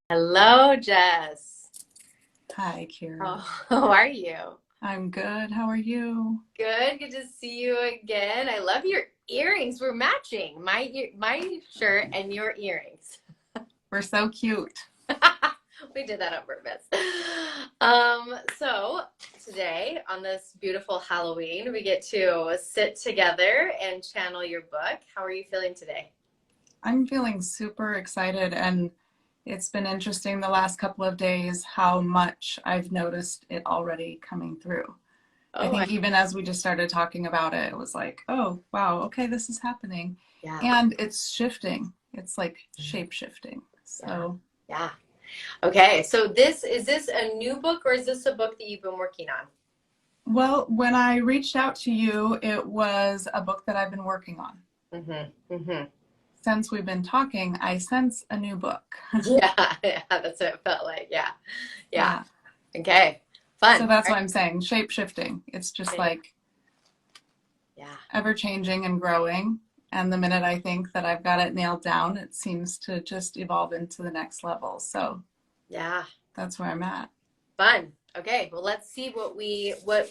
Hello, Jess. Hi, Keira. How are you? I'm good. How are you? Good. Good to see you again. I love your earrings. We're matching my shirt and your earrings. We're so cute. We did that on purpose. So today on this beautiful Halloween, we get to sit together and channel your book. How are you feeling today? I'm feeling super excited, and it's been interesting the last couple of days how much I've noticed it already coming through. I Oh, think even as we just started talking about it, it was like, oh, wow, okay, this is happening. yeah. And it's shifting. It's like shape shifting. Yeah. So, Yeah. Okay. So is this a new book or is this a book that you've been working on? well, when I reached out to you, it was a book that I've been working on. Mm-hmm. Mm-hmm. Since we've been talking, I sense a new book. Yeah, yeah, that's what it felt like. Yeah, yeah. Yeah. Okay, So fun. that's All why I'm saying shape shifting. It's just right. like Yeah, ever changing and growing. And the minute I think that I've got it nailed down, it seems to just evolve into the next level. So yeah, that's where I'm at. fun. Okay, well, let's see what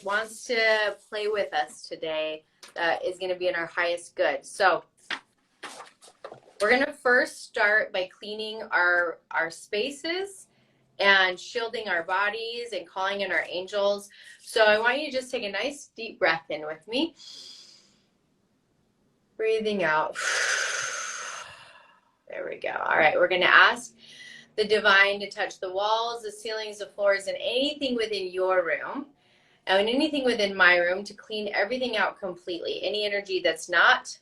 wants to play with us today that is going to be in our highest good. So we're going to first start by cleaning our spaces and shielding our bodies and calling in our angels. So I want you to just take a nice deep breath in with me. Breathing out. There we go. All right, we're going to ask the divine to touch the walls, the ceilings, the floors, and anything within your room, and anything within my room to clean everything out completely. Any energy that's not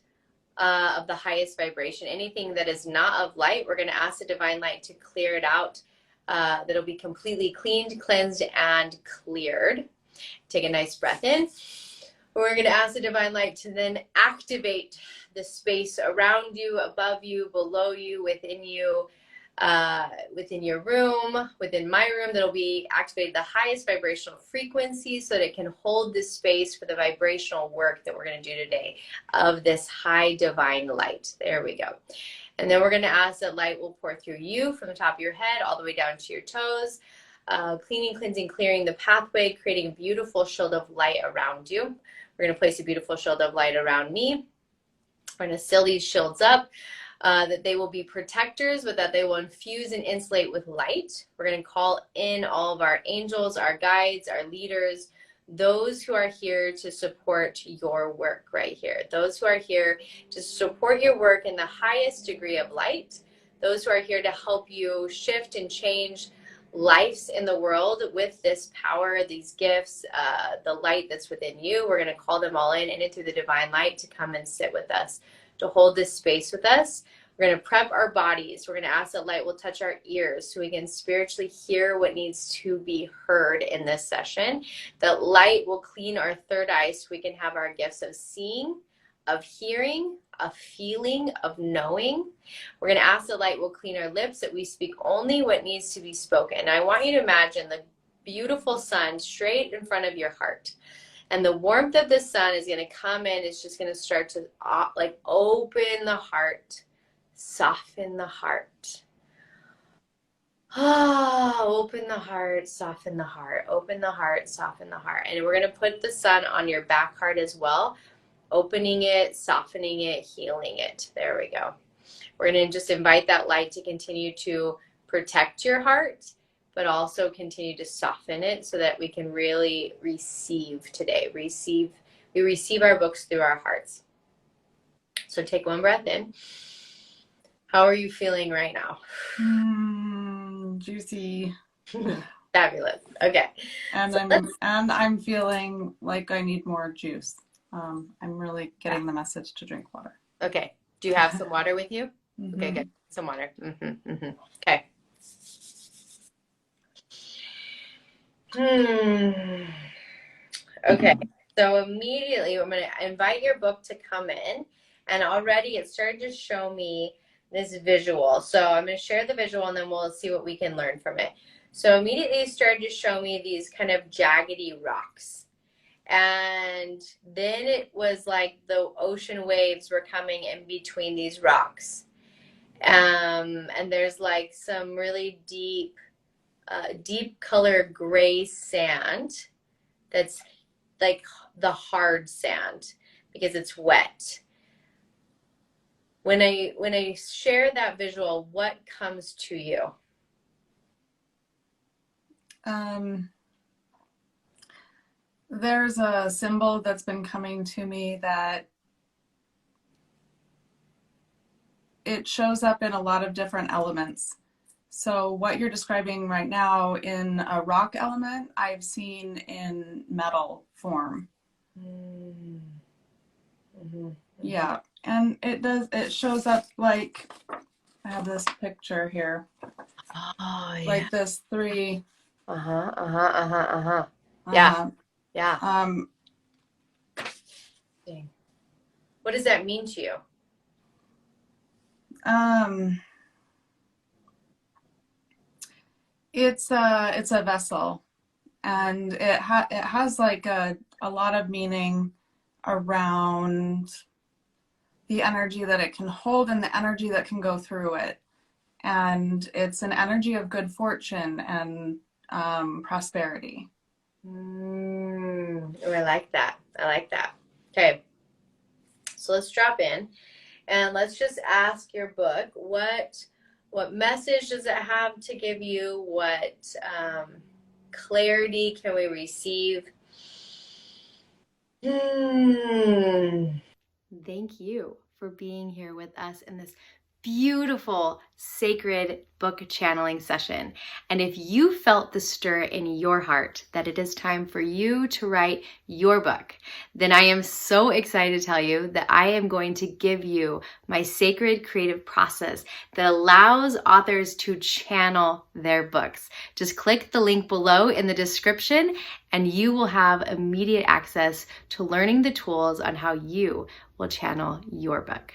of the highest vibration, anything that is not of light, we're going to ask the divine light to clear it out. That'll be completely cleaned, cleansed, and cleared. Take a nice breath in. We're going to ask the divine light to then activate the space around you, above you, below you, within you, within your room, within my room. That'll be activated the highest vibrational frequency so that it can hold this space for the vibrational work that we're going to do today of this high divine light. There we go. And then we're going to ask that light will pour through you from the top of your head all the way down to your toes, cleaning, cleansing, clearing the pathway, creating a beautiful shield of light around you. We're going to place a beautiful shield of light around me. We're going to seal these shields up, that they will be protectors, but that they will infuse and insulate with light. We're going to call in all of our angels, our guides, our leaders, those who are here to support your work right here. Those who are here to support your work in the highest degree of light. Those who are here to help you shift and change lives in the world with this power, these gifts, the light that's within you. We're going to call them all in and through the divine light to come and sit with us, to hold this space with us. We're going to prep our bodies. We're going to ask that light will touch our ears so we can spiritually hear what needs to be heard in this session. That light will clean our third eye so we can have our gifts of seeing, of hearing, of feeling, of knowing. We're going to ask the light will clean our lips, that we speak only what needs to be spoken. I want you to imagine the beautiful sun straight in front of your heart. And the warmth of the sun is going to come in. It's just going to start to like open the heart, soften the heart. Open the heart, soften the heart, open the heart, soften the heart. And we're going to put the sun on your back heart as well, opening it, softening it, healing it. There we go. We're going to just invite that light to continue to protect your heart, but also continue to soften it so that we can really receive today. We receive our books through our hearts. So take one breath in. How are you feeling right now? Juicy. Fabulous. Okay. And So I'm feeling like I need more juice. I'm really getting the message to drink water. Okay. Do you have some water with you? Mm-hmm. Okay, good. Some water. Okay. Okay. So immediately I'm going to invite your book to come in, and already it started to show me this visual. So I'm going to share the visual and then we'll see what we can learn from it. So immediately it started to show me these kind of jaggedy rocks. And and then it was like the ocean waves were coming in between these rocks. And there's like some really deep, deep color gray sand that's like the hard sand because it's wet. When I share that visual, what comes to you? There's a symbol that's been coming to me that it shows up in a lot of different elements. So what you're describing right now in a rock element, I've seen in metal form. Mm-hmm. Mm-hmm. Yeah, and it shows up like, I have this picture here, Oh, yeah. like this three. Uh-huh, uh-huh, uh-huh, uh-huh. Yeah, yeah. What does that mean to you? It's a vessel, and it has like a lot of meaning around the energy that it can hold and the energy that can go through it. And it's an energy of good fortune and prosperity. Oh, I like that. I like that. Okay, so let's drop in and let's just ask your book, what message does it have to give you? What clarity can we receive? Thank you for being here with us in this beautiful, sacred book channeling session. And if you felt the stir in your heart that it is time for you to write your book, then I am so excited to tell you that I am going to give you my sacred creative process that allows authors to channel their books. Just click the link below in the description and you will have immediate access to learning the tools on how you will channel your book.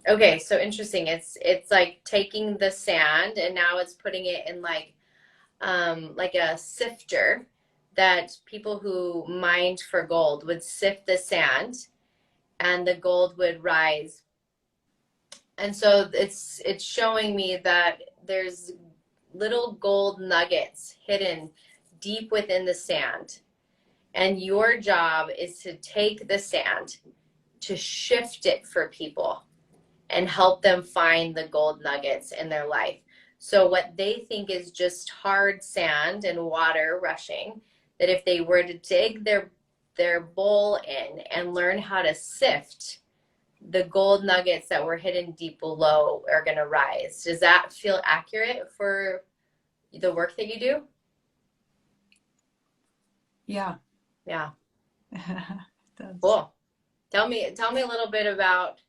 Okay, so interesting. It's like taking the sand and now it's putting it in like a sifter that people who mined for gold would sift the sand and the gold would rise. And so it's showing me that there's little gold nuggets hidden deep within the sand. And your job is to take the sand, to shift it for people and help them find the gold nuggets in their life. So what they think is just hard sand and water rushing, that if they were to dig their bowl in and learn how to sift, the gold nuggets that were hidden deep below are going to rise. Does that feel accurate for the work that you do? Yeah. Yeah. It does. Cool. Tell me a little bit about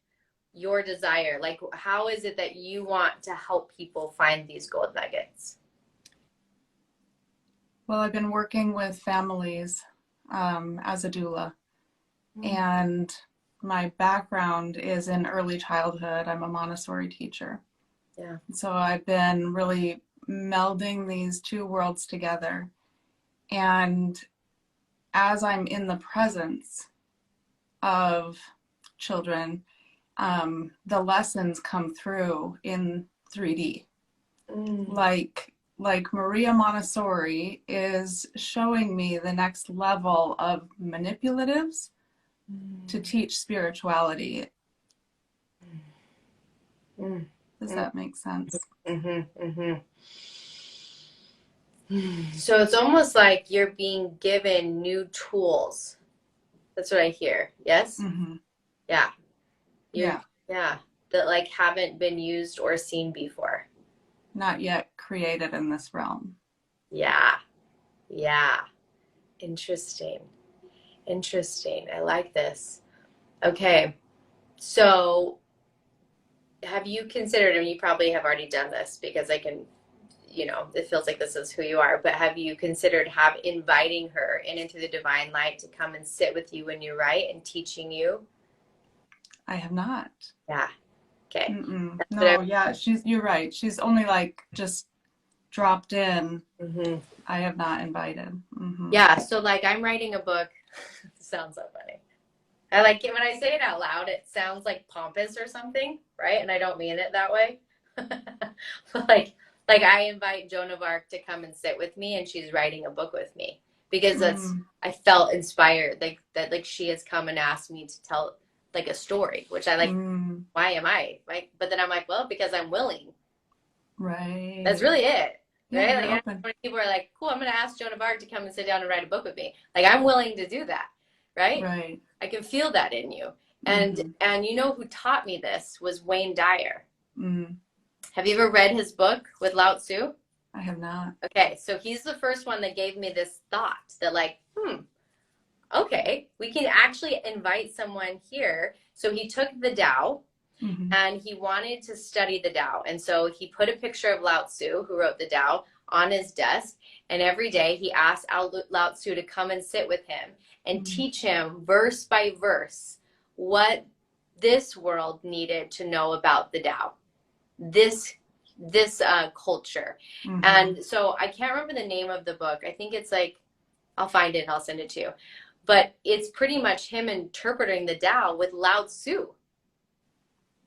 your desire. Like, how is it that you want to help people find these gold nuggets? Well, I've been working with families as a doula, and my background is in early childhood. I'm a Montessori teacher. Yeah. So I've been really melding these two worlds together. And as I'm in the presence of children, the lessons come through in 3D. Like Maria Montessori is showing me the next level of manipulatives to teach spirituality. Does that make sense? So it's almost like you're being given new tools. That's what I hear. Yes? Yeah. Yeah. That like haven't been used or seen before. Not yet created in this realm. Yeah. Interesting. I like this. Okay. So have you considered, and you probably have already done this because I can, it feels like this is who you are, but have you considered inviting her into the divine light to come and sit with you when you write and teaching you? I have not. Yeah. Okay. No, yeah, you're right. She's only like just dropped in. I have not invited. Yeah. So like I'm writing a book Sounds so funny. I like it when I say it out loud, it sounds like pompous or something, right? And I don't mean it that way. But like I invite Joan of Arc to come and sit with me, and she's writing a book with me because I felt inspired, like that, like she has come and asked me to tell like a story, which I like. Why am I like? But then I'm like, well, because I'm willing. Right. That's really it. Yeah, Right? Like, when people are like, cool, I'm going to ask Joan of Arc to come and sit down and write a book with me. Like, I'm willing to do that. Right? Right. I can feel that in you. And you know who taught me this was Wayne Dyer. Have you ever read his book with Lao Tzu? I have not. Okay, so he's the first one that gave me this thought that like, okay, we can actually invite someone here. So he took the Tao and he wanted to study the Tao. And so he put a picture of Lao Tzu, who wrote the Tao, on his desk. And every day he asked Lao Tzu to come and sit with him and teach him verse by verse what this world needed to know about the Tao, this culture. And so I can't remember the name of the book. I think it's like, I'll find it and I'll send it to you. But it's pretty much him interpreting the Tao with Lao Tzu.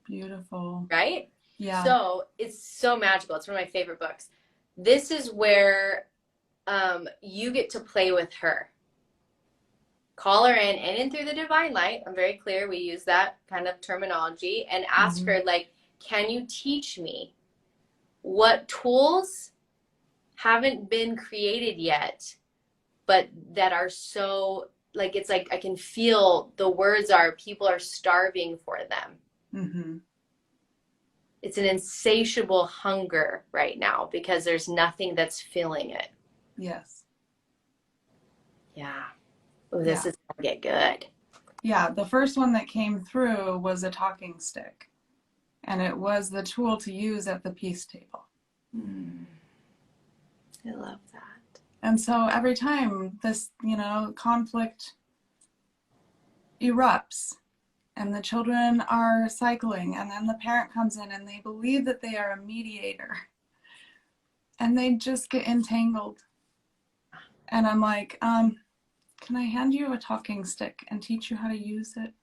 Beautiful. Right? Yeah. So it's so magical. It's one of my favorite books. This is where you get to play with her. Call her in, and in through the divine light. I'm very clear. We use that kind of terminology, and ask her, like, can you teach me what tools haven't been created yet, but that are so, like, it's like I can feel the words are, people are starving for them. It's an insatiable hunger right now because there's nothing that's filling it. Yes. Yeah. Oh, this is going to get good. Yeah, the first one that came through was a talking stick. And it was the tool to use at the peace table. I love that. And so every time this, conflict erupts and the children are cycling, and then the parent comes in and they believe that they are a mediator, and they just get entangled. And I'm like, can I hand you a talking stick and teach you how to use it?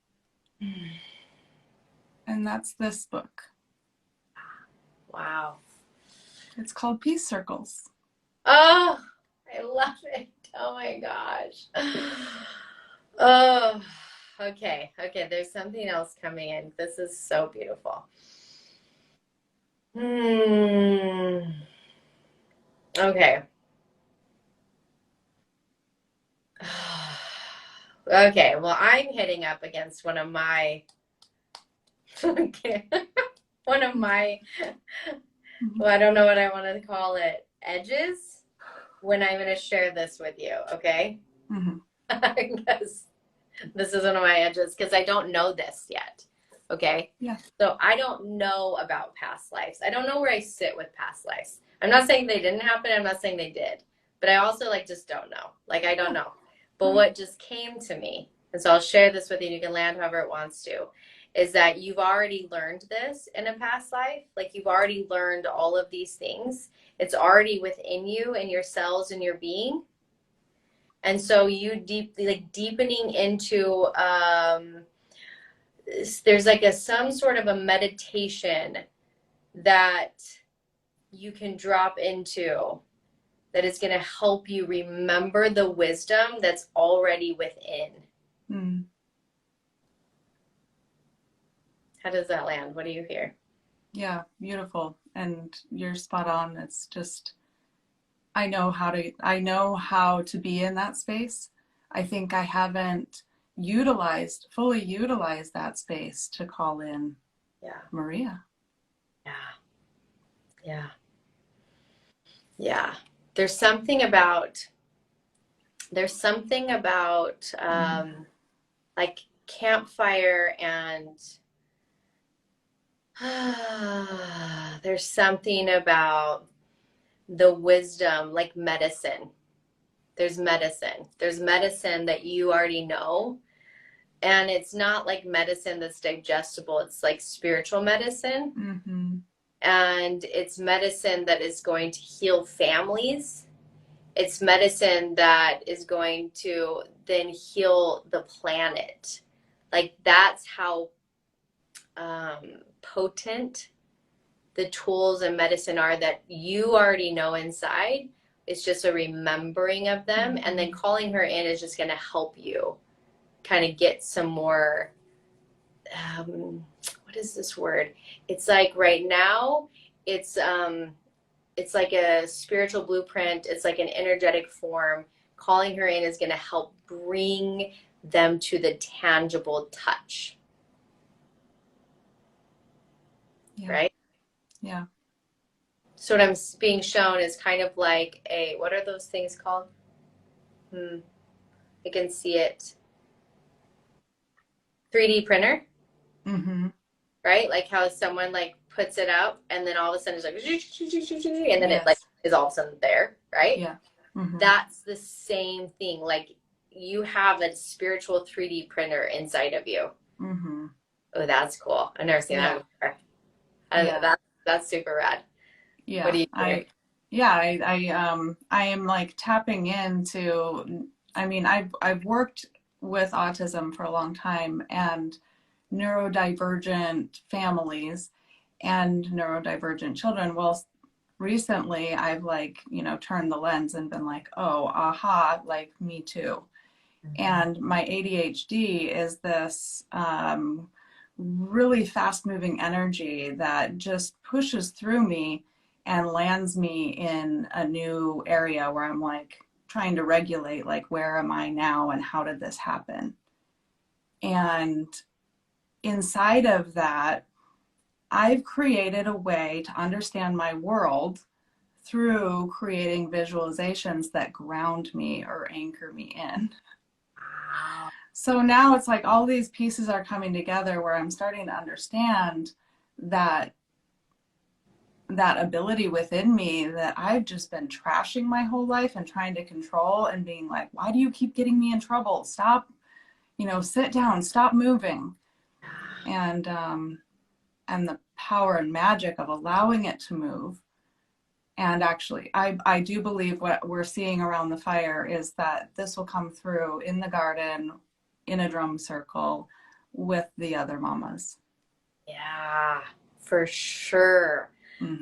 And that's this book. Wow. It's called Peace Circles. Oh, I love it. Oh my gosh. Oh, okay. Okay, there's something else coming in. This is so beautiful. Okay. Okay, well, I'm hitting up against one of my well, I don't know what I want to call it, edges, when I'm going to share this with you, okay? Because this is one of my edges, because I don't know this yet, okay? Yeah. So I don't know about past lives. I don't know where I sit with past lives. I'm not saying they didn't happen. I'm not saying they did. But I also, like, just don't know. Like, I don't know. But what just came to me, and so I'll share this with you, and you can land however it wants to, is that you've already learned this in a past life. Like, you've already learned all of these things. It's already within you and your cells and your being. And so you deepening into, there's like some sort of a meditation that you can drop into that is going to help you remember the wisdom that's already within. How does that land? What do you hear? Yeah, beautiful. And you're spot on. It's just, I know how to be in that space. I think I haven't fully utilized that space to call in Maria. Yeah. There's something about like campfire, and there's something about the wisdom, like medicine. There's medicine that you already know, and it's not like medicine that's digestible. It's like spiritual medicine. And it's medicine that is going to heal families. It's medicine that is going to then heal the planet. Like that's how potent the tools and medicine are that you already know inside. It's just a remembering of them. And then calling her in is just going to help you kind of get some more, what is this word? It's like right now, it's like a spiritual blueprint. It's like an energetic form. Calling her in is going to help bring them to the tangible touch. Yeah. Right? Yeah. So what I'm being shown is kind of like what are those things called? I can see it. 3D printer, right? Like how someone like puts it up and then all of a sudden it's like, and then it like is all of a sudden there, right? Yeah. That's the same thing. Like you have a spiritual 3D printer inside of you. Oh, that's cool. I've never seen that before. That's super rad. Yeah. What do you think? I am like tapping into, I mean, I've worked with autism for a long time and neurodivergent families and neurodivergent children. Well, recently I've like, turned the lens and been like, oh, aha, like me too. And my ADHD is this really fast moving energy that just pushes through me and lands me in a new area where I'm like trying to regulate, like, where am I now and how did this happen? And inside of that, I've created a way to understand my world through creating visualizations that ground me or anchor me in. So now it's like all these pieces are coming together where I'm starting to understand that ability within me that I've just been trashing my whole life and trying to control and being like, why do you keep getting me in trouble? Stop, sit down, stop moving. And the power and magic of allowing it to move. And actually, I do believe what we're seeing around the fire is that this will come through in the garden, in a drum circle with the other mamas. Yeah, for sure.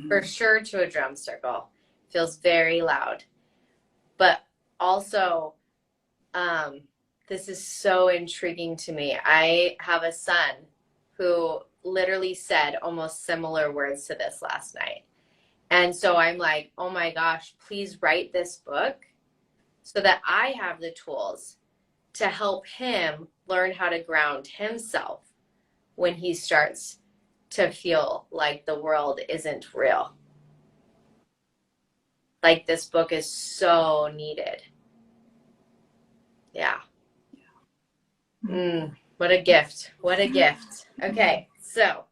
For sure to a drum circle. Feels very loud. But also, this is so intriguing to me. I have a son who literally said almost similar words to this last night. And so I'm like, oh my gosh, please write this book so that I have the tools to help him learn how to ground himself when he starts to feel like the world isn't real. Like this book is so needed. Yeah. What a gift. What a gift. Okay, so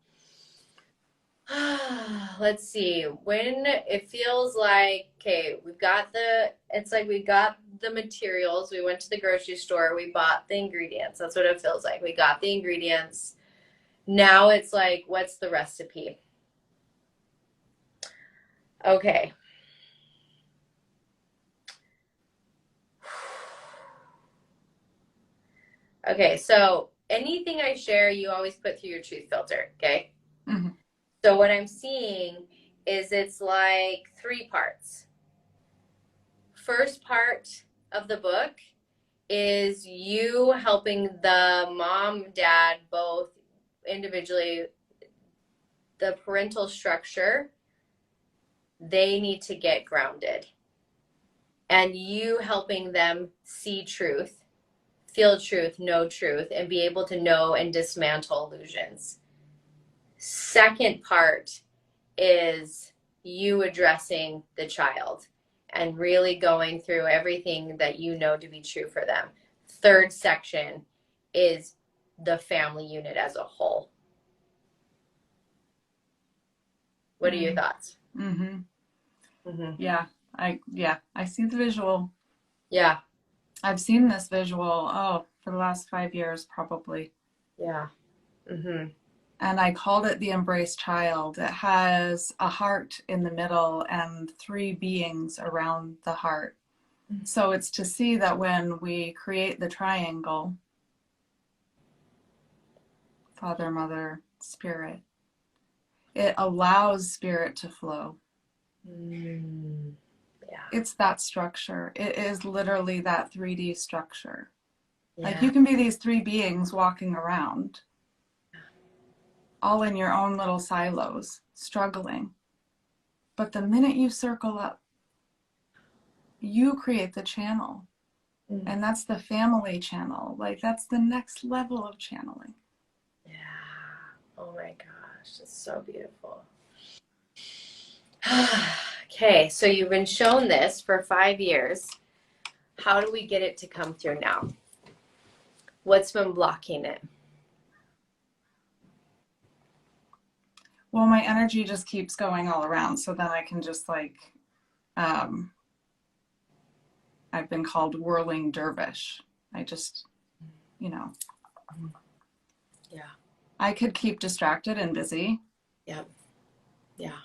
let's see. When it feels like, okay, it's like we got the materials. We went to the grocery store. We bought the ingredients. That's what it feels like. We got the ingredients. Now it's like, what's the recipe? Okay. Okay, so anything I share, you always put through your truth filter, okay? So what I'm seeing is it's like 3 parts. First part of the book is you helping the mom, dad, both individually, the parental structure, they need to get grounded. And you helping them see truth, feel truth, know truth, and be able to know and dismantle illusions. Second part is you addressing the child and really going through everything that you know to be true for them. Third section is the family unit as a whole. What are your thoughts? Yeah, I see the visual. Yeah. I've seen this visual, for the last 5 years, probably. Yeah. And I called it the embraced child. It has a heart in the middle and 3 beings around the heart. So it's to see that when we create the triangle, Father, Mother, Spirit, it allows spirit to flow. Yeah. It's that structure. It is literally that 3D structure. Yeah. Like you can be these three beings walking around, all in your own little silos, struggling. But the minute you circle up, you create the channel. And that's the family channel. Like that's the next level of channeling. Yeah. Oh my gosh, it's so beautiful. Okay, so you've been shown this for 5 years. How do we get it to come through now? What's been blocking it? Well, my energy just keeps going all around. So then I can just like, I've been called whirling dervish. I just, you know. Yeah. I could keep distracted and busy. Yep. Yeah.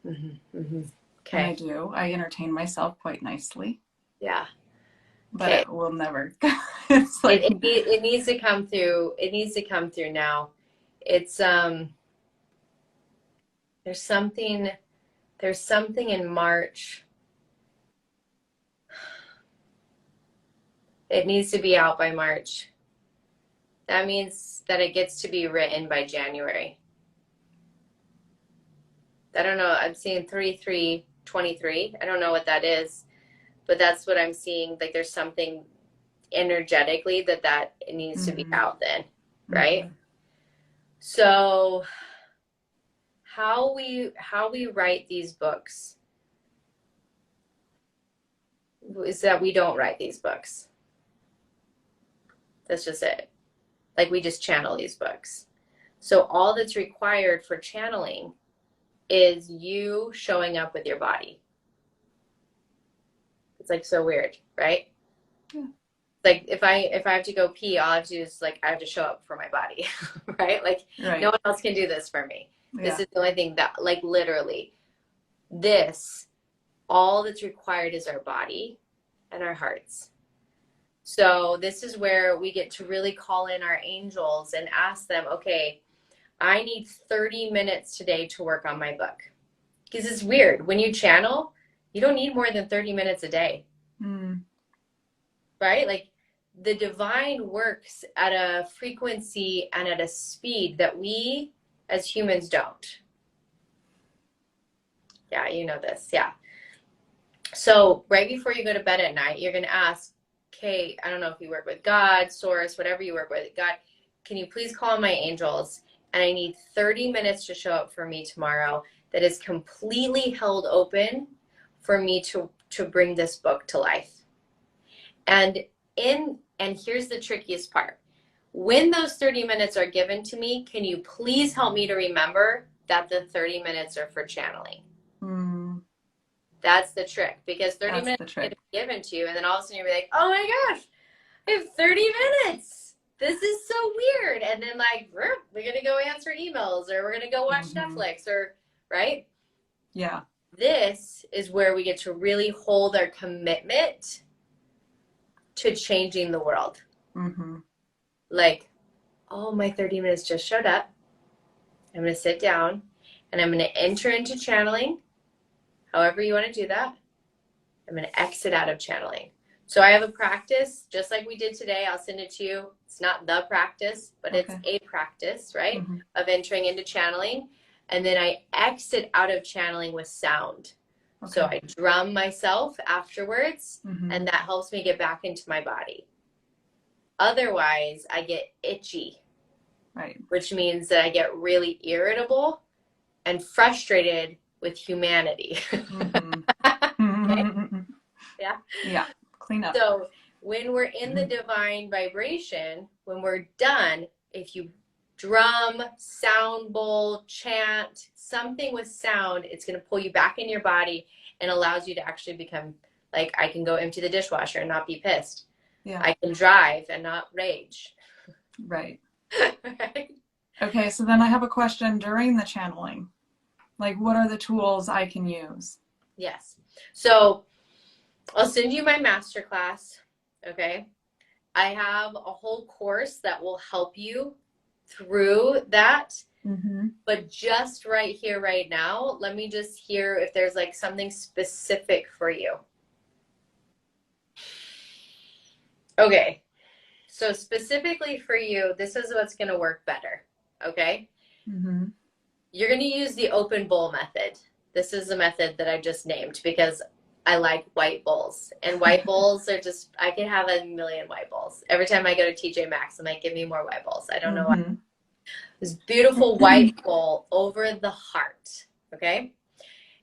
Mm-hmm. Mm-hmm. Okay. And I do. I entertain myself quite nicely. Yeah. But Okay. it will never. It's like it needs to come through. It needs to come through now. It's there's something in March. It needs to be out by March. That means that it gets to be written by January. I don't know. I'm seeing 3/3/23. I don't know what that is, but that's what I'm seeing. Like there's something energetically that it needs to be out then, right? Mm-hmm. So how we write these books is that we don't write these books. That's just it. Like we just channel these books. So all that's required for channeling is you showing up with your body. It's like so weird, right? Yeah. Like if I have to go pee, all I have to do is like I have to show up for my body, right? Like no one else can do this for me. Yeah. This is the only thing that like literally this, all that's required is our body and our hearts. So this is where we get to really call in our angels and ask them, okay, I need 30 minutes today to work on my book. Because it's weird. When you channel, you don't need more than 30 minutes a day. Right? Like the divine works at a frequency and at a speed that we as humans don't. Yeah, you know this. Yeah. So right before you go to bed at night, you're going to ask, okay, I don't know if you work with God, Source, whatever you work with. God, can you please call on my angels? And I need 30 minutes to show up for me tomorrow that is completely held open for me to bring this book to life. And here's the trickiest part. When those 30 minutes are given to me, can you please help me to remember that the 30 minutes are for channeling? That's the trick, because 30 minutes is given to you, and then all of a sudden you'll be like, oh my gosh, I have 30 minutes. This is so weird. And then like, we're going to go answer emails, or we're going to go watch Netflix, or, right? Yeah. This is where we get to really hold our commitment to changing the world. Like, oh, my 30 minutes just showed up. I'm going to sit down and I'm going to enter into channeling. However you want to do that. I'm going to exit out of channeling. So I have a practice, just like we did today. I'll send it to you. It's not the practice, but it's a practice, right? Of entering into channeling. And then I exit out of channeling with sound. So I drum myself afterwards, and that helps me get back into my body. Otherwise, I get itchy, right? Which means that I get really irritable and frustrated with humanity. Yeah. Yeah. Clean up. So when we're in the divine vibration, when we're done, if you drum, sound bowl, chant, something with sound, it's going to pull you back in your body and allows you to actually become like, I can go empty the dishwasher and not be pissed. Yeah. I can drive and not rage. Right. Right. Okay. So then I have a question during the channeling. Like, what are the tools I can use? Yes. So I'll send you my masterclass. Okay. I have a whole course that will help you through that. But just right here, right now, let me just hear if there's like something specific for you. Okay. So specifically for you, this is what's going to work better. Okay. You're going to use the open bowl method. This is the method that I just named because I like white bowls, and white bowls are just, I could have a million white bowls. Every time I go to TJ Maxx, I'm like, give me more white bowls. I don't know why. This beautiful white bowl over the heart. Okay.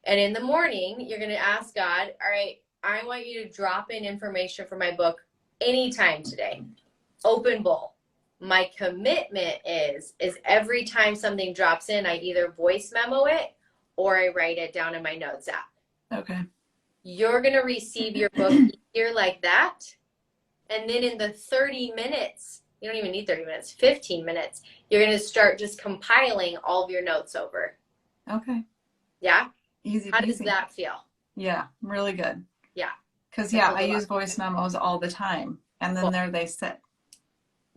And in the morning, you're going to ask God, all right, I want you to drop in information for my book anytime today. Open bowl. My commitment is every time something drops in, I either voice memo it or I write it down in my notes app. Okay. You're going to receive your book here like that. And then in the 30 minutes, you don't even need 30 minutes, 15 minutes, you're going to start just compiling all of your notes over. Okay. Yeah? Easy peasy. How does that feel? Yeah, really good. Yeah. Because, yeah, I use voice memos all the time. And then there they sit.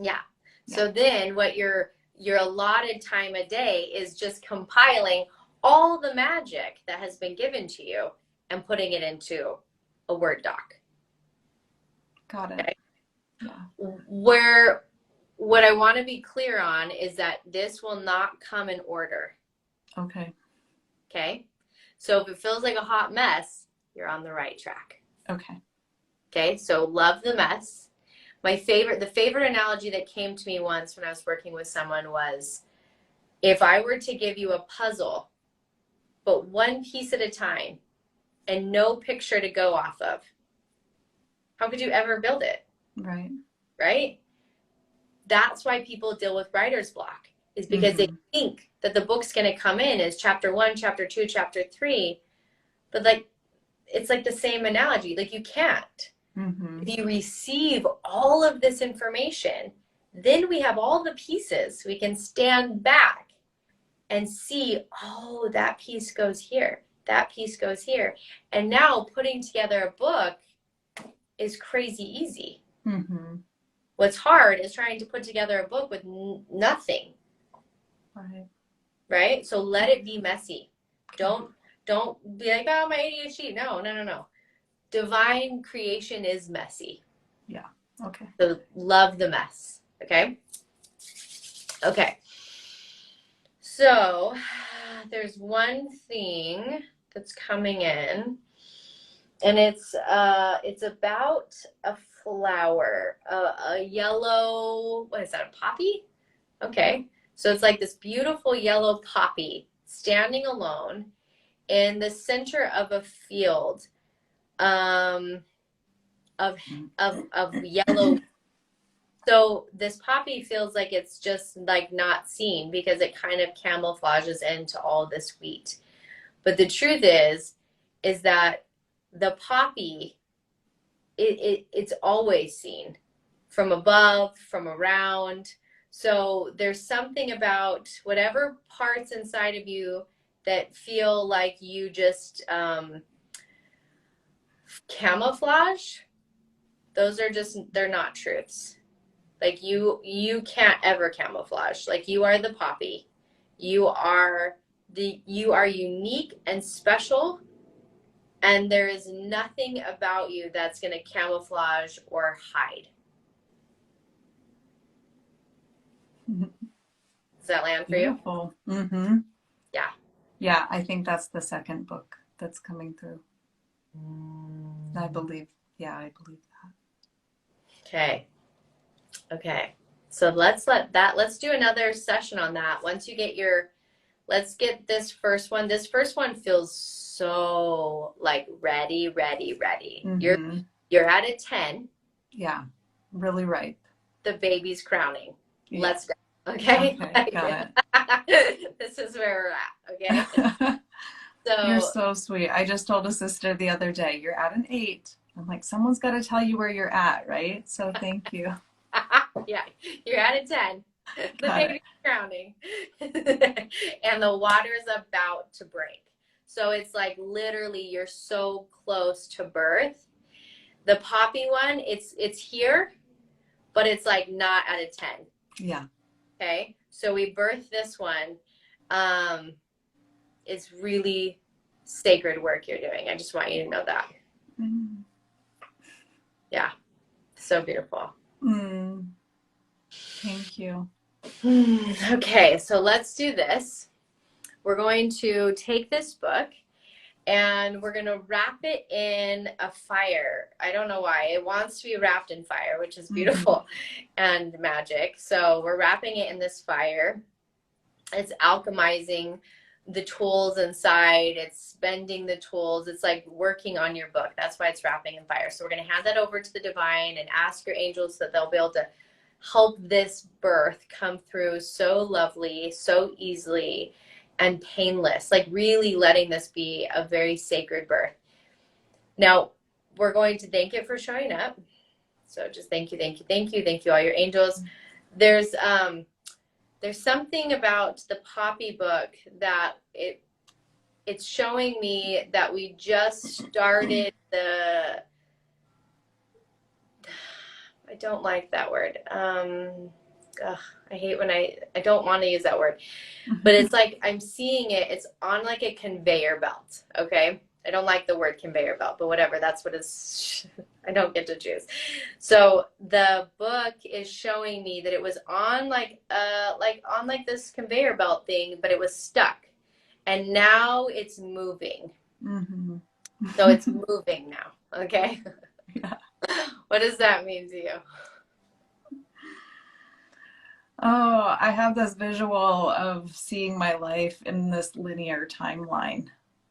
Yeah. So then what your allotted time a day is just compiling all the magic that has been given to you and putting it into a Word doc. Got it. Okay? Yeah. Where what I want to be clear on is that this will not come in order. Okay. Okay? So if it feels like a hot mess, you're on the right track. Okay. Okay? So love the mess. The favorite analogy that came to me once when I was working with someone was, if I were to give you a puzzle, but one piece at a time and no picture to go off of, how could you ever build it? Right. Right? That's why people deal with writer's block, is because they think that the book's going to come in as chapter 1, chapter 2, chapter 3, but like, it's like the same analogy. Like, you can't. If you receive all of this information, then we have all the pieces. We can stand back and see, oh, that piece goes here. That piece goes here. And now putting together a book is crazy easy. What's hard is trying to put together a book with nothing. Right? So let it be messy. Don't be like, oh, my ADHD. No. Divine creation is messy. Yeah. Okay. So love the mess. Okay. Okay. So there's one thing that's coming in, and it's about a flower, a yellow, what is that, a poppy? Okay. So it's like this beautiful yellow poppy standing alone in the center of a field of yellow. So this poppy feels like it's just like not seen because it kind of camouflages into all this wheat. But the truth is that the poppy, it's always seen from above, from around. So there's something about whatever parts inside of you that feel like you just camouflage, those are just, they're not truths. Like you can't ever camouflage. Like, you are the poppy. You are unique and special, and there is nothing about you that's going to camouflage or hide. Does that land for you? Beautiful. Yeah. Yeah, I think that's the second book that's coming through. I believe that. Okay. So let's do another session on that. Once you get let's get this first one. This first one feels so like ready. You're at a 10. Yeah. Really ripe. The baby's crowning. Yeah. Let's go. Okay. Got it. This is where we're at. Okay. So you're so sweet. I just told a sister the other day, you're at an 8. I'm like, someone's got to tell you where you're at, right? So thank you. Yeah, you're at a 10. The baby's crowning. And the water's about to break. So it's like literally you're so close to birth. The poppy one, it's here, but it's like not at a 10. Yeah. Okay. So we birthed this one. It's really sacred work you're doing. I just want you to know that. Mm. Yeah. So beautiful. Thank you. Okay. So let's do this. We're going to take this book and we're going to wrap it in a fire. I don't know why. It wants to be wrapped in fire, which is beautiful and magic. So we're wrapping it in this fire. It's alchemizing the tools inside. It's bending the tools. It's like working on your book. That's why it's wrapping in fire. So we're going to hand that over to the divine and ask your angels that they'll be able to help this birth come through so lovely, so easily, and painless, like really letting this be a very sacred birth. Now, we're going to thank it for showing up. So just thank you, thank you, thank you, thank you, all your angels. There's something about the Poppy book that it's showing me that we just started the, I don't like that word. I hate when I don't want to use that word, but it's like I'm seeing it. It's on like a conveyor belt. Okay. I don't like the word conveyor belt, but whatever. That's what it's, I don't get to choose. So the book is showing me that it was on like this conveyor belt thing, but it was stuck and now it's moving. So it's moving now. Okay. Yeah. What does that mean to you? Oh, I have this visual of seeing my life in this linear timeline.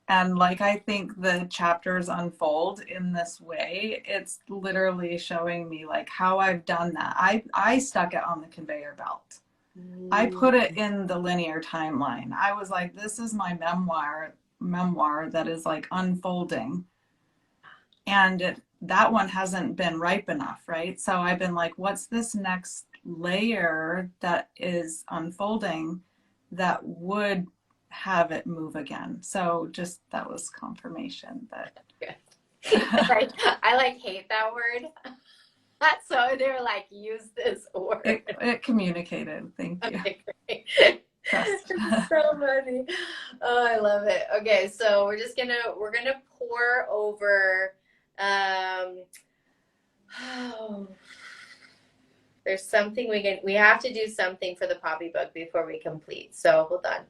And like I think the chapters unfold in this way, it's literally showing me like how I've done that. I stuck it on the conveyor belt. I put it in the linear timeline. I was like, this is my memoir that is like unfolding. And that one hasn't been ripe enough, right? So I've been like, what's this next layer that is unfolding that would have it move again? So just that was confirmation that I like hate that word. So they were like, use this word. It communicated. Thank you. Okay, great. So funny. Oh, I love it. Okay, so we're gonna pour over. There's something we have to do something for the Poppy book before we complete. So hold on.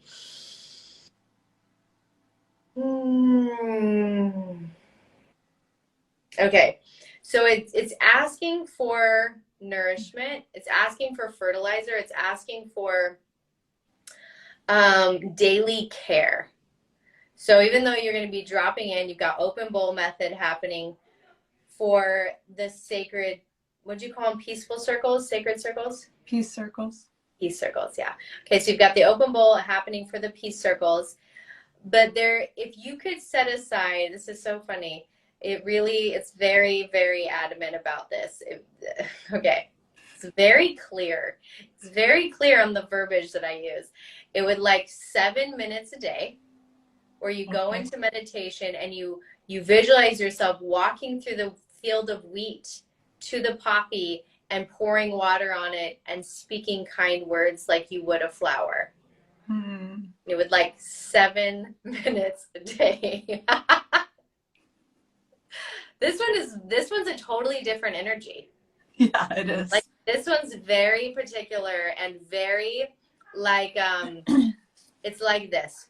Okay, so it's asking for nourishment. It's asking for fertilizer. It's asking for daily care. So even though you're going to be dropping in, you've got open bowl method happening for the sacred, what'd you call them? Peaceful circles, sacred circles? Peace circles. Peace circles, yeah. Okay, so you've got the open bowl happening for the peace circles. But if you could set aside, this is so funny. It's very, very adamant about this. Okay. It's very clear. It's very clear on the verbiage that I use. It would like 7 minutes a day where you go into meditation and you visualize yourself walking through the field of wheat to the poppy and pouring water on it and speaking kind words like you would a flower. It would like 7 minutes a day. This one's a totally different energy. Yeah, it is. Like this one's very particular and very like it's like this.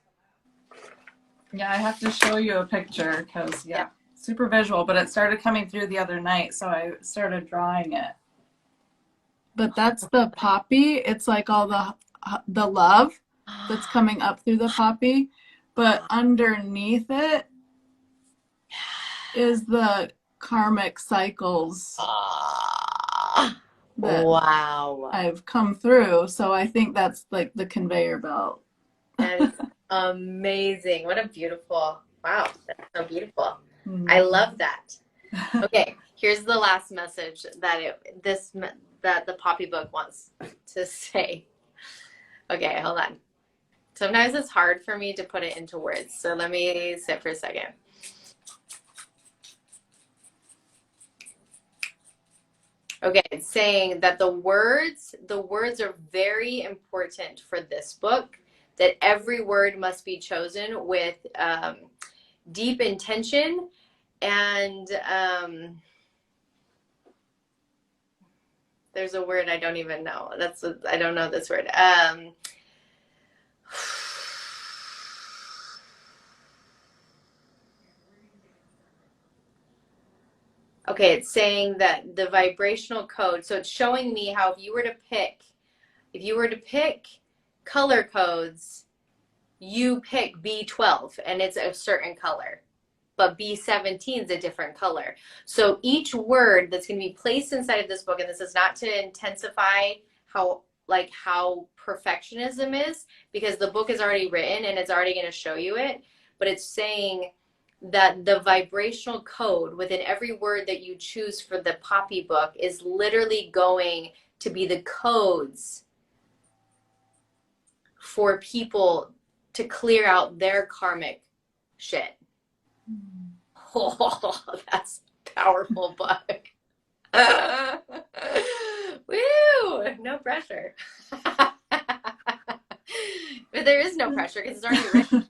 Yeah, I have to show you a picture because super visual, but it started coming through the other night, so I started drawing it. But that's the poppy. It's like all the love that's coming up through the poppy, but underneath it is the karmic cycles that I've come through. So I think that's like the conveyor belt. That is amazing. What a beautiful, wow, that's so beautiful. I love that. Okay, here's the last message that the Poppy book wants to say. Okay, hold on. Sometimes it's hard for me to put it into words, so let me sit for a second. Okay, it's saying that the words are very important for this book, that every word must be chosen with deep intention and there's a word I don't even know. I don't know this word. Okay, it's saying that the vibrational code. So it's showing me how if you were to pick color codes, you pick B12 and it's a certain color, but B17 is a different color. So each word that's going to be placed inside of this book, and this is not to intensify how perfectionism is, because the book is already written and it's already going to show you it, but it's saying that the vibrational code within every word that you choose for the Poppy book is literally going to be the codes for people to clear out their karmic shit. Oh, that's a powerful book. Woo! No pressure. But there is no pressure because it's already written.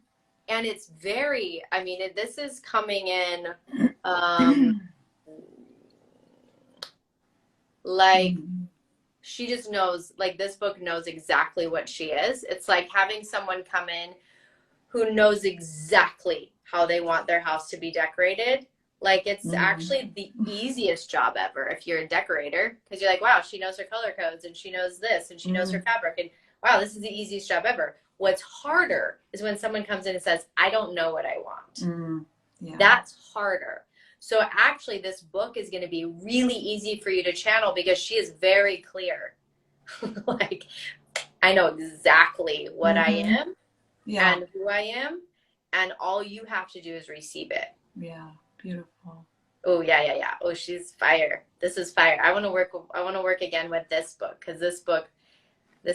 And it's very, I mean, this is coming in like she just knows, like this book knows exactly what she is. It's like having someone come in who knows exactly how they want their house to be decorated. Like it's actually the easiest job ever if you're a decorator, because you're like, wow, she knows her color codes and she knows this and she knows her fabric, and wow, this is the easiest job ever. What's harder is when someone comes in and says, I don't know what I want. Yeah. That's harder. So actually this book is going to be really easy for you to channel because she is very clear. Like, I know exactly what I am and who I am, and all you have to do is receive it. Yeah, beautiful. Oh, yeah. Oh, she's fire. This is fire. I want to work again with this book, because this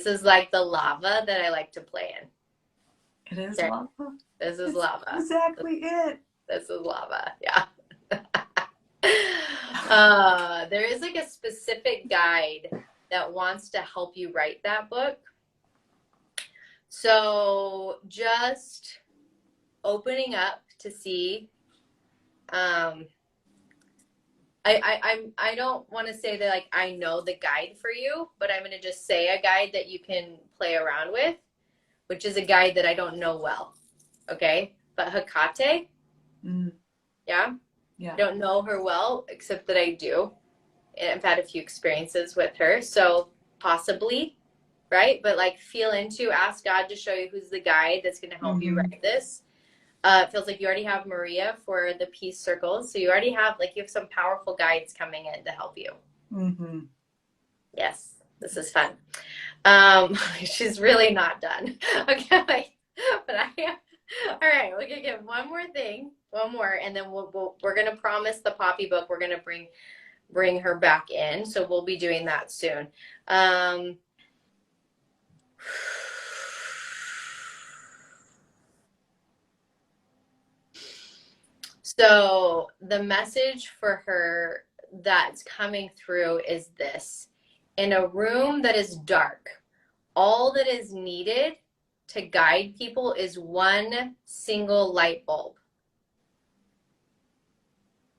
is like the lava that I like to play in. It is lava? This is lava. Exactly it. This is lava, yeah. There is like a specific guide that wants to help you write that book. So just opening up to see, I don't want to say that like I know the guide for you, but I'm going to just say a guide that you can play around with, which is a guide that I don't know well. Okay, but Hecate, yeah, I don't know her well, except that I do, and I've had a few experiences with her, so possibly, right? But like ask God to show you who's the guide that's going to help you write this. It feels like you already have Maria for the peace circles. So you already have, you have some powerful guides coming in to help you. Yes, this is fun. She's really not done. Okay, but I am. All right, we're going to get one more, and then we're going to promise the Poppy book. We're going to bring her back in. So we'll be doing that soon. So the message for her that's coming through is this: in a room that is dark, all that is needed to guide people is one single light bulb.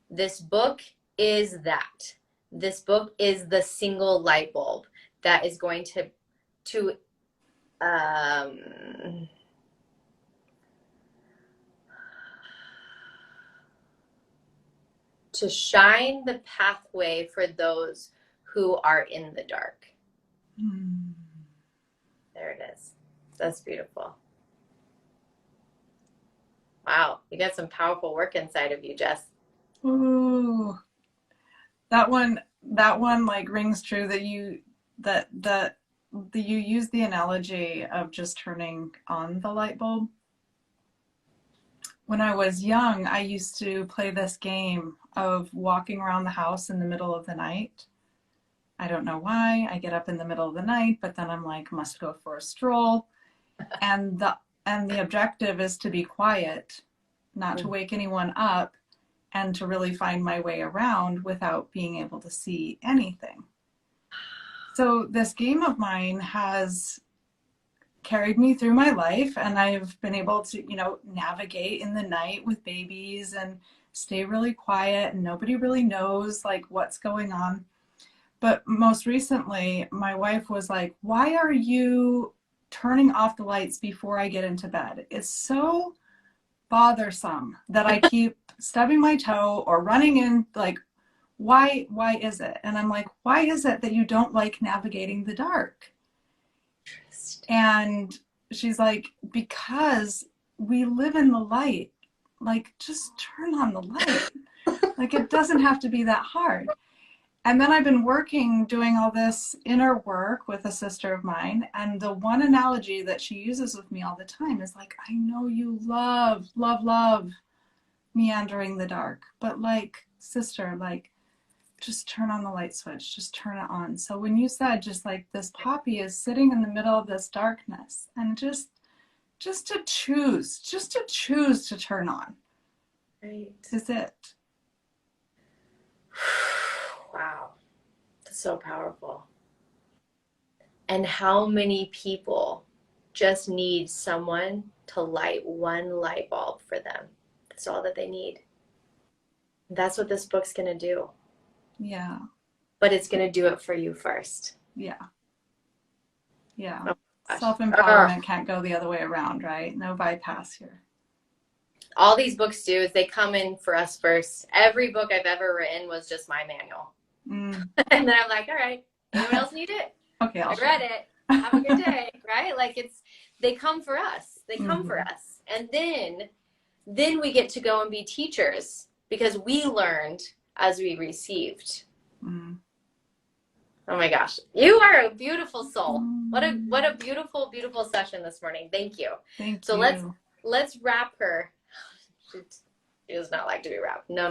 This book is that. This book is the single light bulb that is going to shine the pathway for those who are in the dark. There it is. That's beautiful. Wow, you got some powerful work inside of you, Jess. Ooh, that one like rings true, that you use the analogy of just turning on the light bulb. When I was young, I used to play this game of walking around the house in the middle of the night. I don't know why. I get up in the middle of the night, but then I'm like, must go for a stroll. And the objective is to be quiet, not to wake anyone up, and to really find my way around without being able to see anything. So this game of mine has carried me through my life, and I've been able to, navigate in the night with babies and stay really quiet, and nobody really knows like what's going on. But most recently, my wife was like, "Why are you turning off the lights before I get into bed? It's so bothersome that I keep stubbing my toe or running in, like, why is it?" And I'm like, "Why is it that you don't like navigating the dark?" And she's like, "Because we live in the light. Like, just turn on the light. Like, it doesn't have to be that hard." And then I've been doing all this inner work with a sister of mine. And the one analogy that she uses with me all the time is like, "I know you love, love, love meandering the dark. But like, sister, like, just turn on the light switch, just turn it on." So when you said just like this poppy is sitting in the middle of this darkness and just to choose to turn on. Right. Is it. Wow. That's so powerful. And how many people just need someone to light one light bulb for them? That's all that they need. That's what this book's going to do. Yeah. But it's going to do it for you first. Yeah. Yeah. Oh, Self-empowerment can't go the other way around, right? No bypass here. All these books do is they come in for us first. Every book I've ever written was just my manual. And then I'm like, all right, anyone else need it? Okay, I read it. Have a good day, right? Like they come for us. They come for us. And then we get to go and be teachers because we learned as we received. Oh my gosh. You are a beautiful soul. What a beautiful, beautiful session this morning. Thank you. Thank you. So let's wrap her. She does not like to be wrapped. No.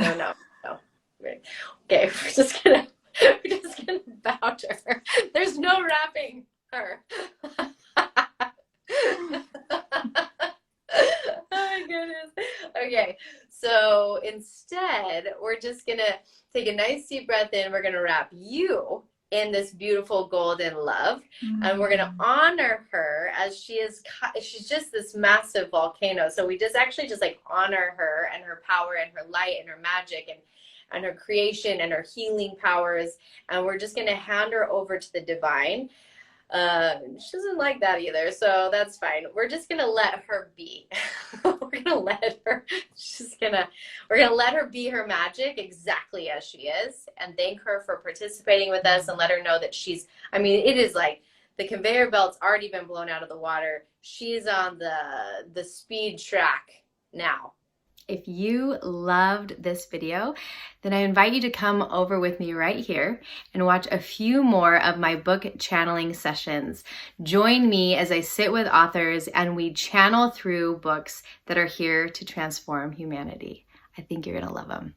Okay, we're just gonna bow to her. There's no wrapping her. Oh my goodness. Okay, so instead, we're just gonna take a nice deep breath in. We're gonna wrap you in this beautiful golden love, and we're gonna honor her as she's just this massive volcano. So we just like honor her and her power and her light and her magic and her creation and her healing powers, and we're just gonna hand her over to the divine. She doesn't like that either, so that's fine. We're just gonna let her be. We're gonna let her be her magic exactly as she is, and thank her for participating with us, and let her know that it is like the conveyor belt's already been blown out of the water. She's on the speed track now. If you loved this video, then I invite you to come over with me right here and watch a few more of my book channeling sessions. Join me as I sit with authors and we channel through books that are here to transform humanity. I think you're going to love them.